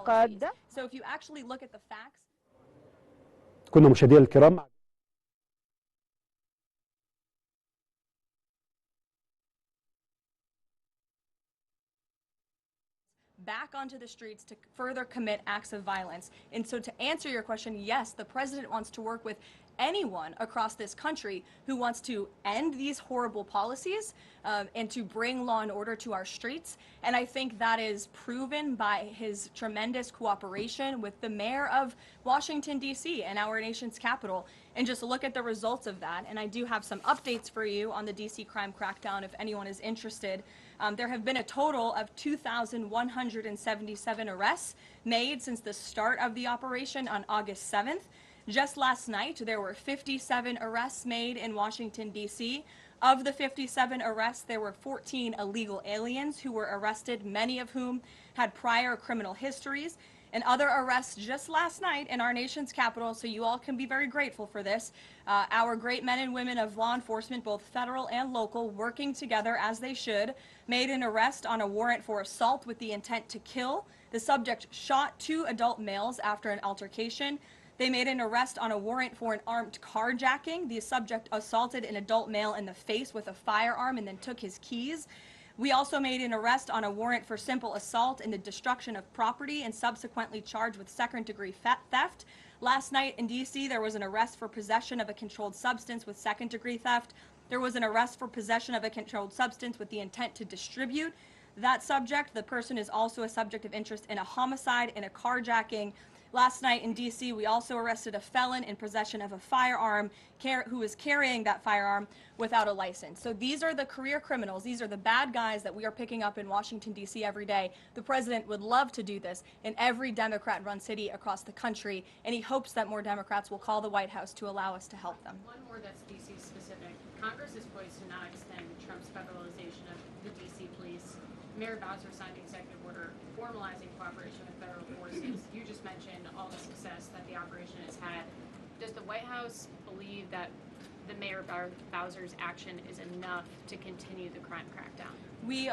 القادة. كنا مشاهدينا الكرام back onto the streets to further commit acts of violence. And so to answer your question, yes, the president wants to work with anyone across this country who wants to end these horrible policies and to bring law and order to our streets. And I think that is proven by his tremendous cooperation with the mayor of Washington, D.C. and our nation's capital. And just look at the results of that. And I do have some updates for you on the D.C. crime crackdown if anyone is interested. There have been a total of 2,177 arrests made since the start of the operation on August 7th. Just last night, there were 57 arrests made in Washington, D.C. Of the 57 arrests, there were 14 illegal aliens who were arrested, many of whom had prior criminal histories. And other arrests just last night in our nation's capital, so you all can be very grateful for this. Our great men and women of law enforcement, both federal and local, working together as they should, made an arrest on a warrant for assault with the intent to kill. The subject shot 2 adult males after an altercation. They made an arrest on a warrant for an armed carjacking. The subject assaulted an adult male in the face with a firearm and then took his keys. We also made an arrest on a warrant for simple assault and the destruction of property and subsequently charged with second-degree theft. Last night in D.C., there was an arrest for possession of a controlled substance with second-degree theft. There was an arrest for possession of a controlled substance with the intent to distribute. That subject, the person is also a subject of interest in a homicide and a carjacking. Last night in D.C., we also arrested a felon in possession of a firearm who was carrying that firearm without a license. So these are the career criminals. These are the bad guys that we are picking up in Washington, D.C. every day. The president would love to do this in every Democrat-run city across the country, and he hopes that more Democrats will call the White House to allow us to help them. One more that's D.C. specific. Congress is poised to not extend Trump's federalization of the D.C. police. Mayor Bowser signed the executive order formalizing cooperation with federal forces. You just mentioned all the success that the operation has had. Does the White House believe that the Mayor Bowser's action is enough to continue the crime crackdown? We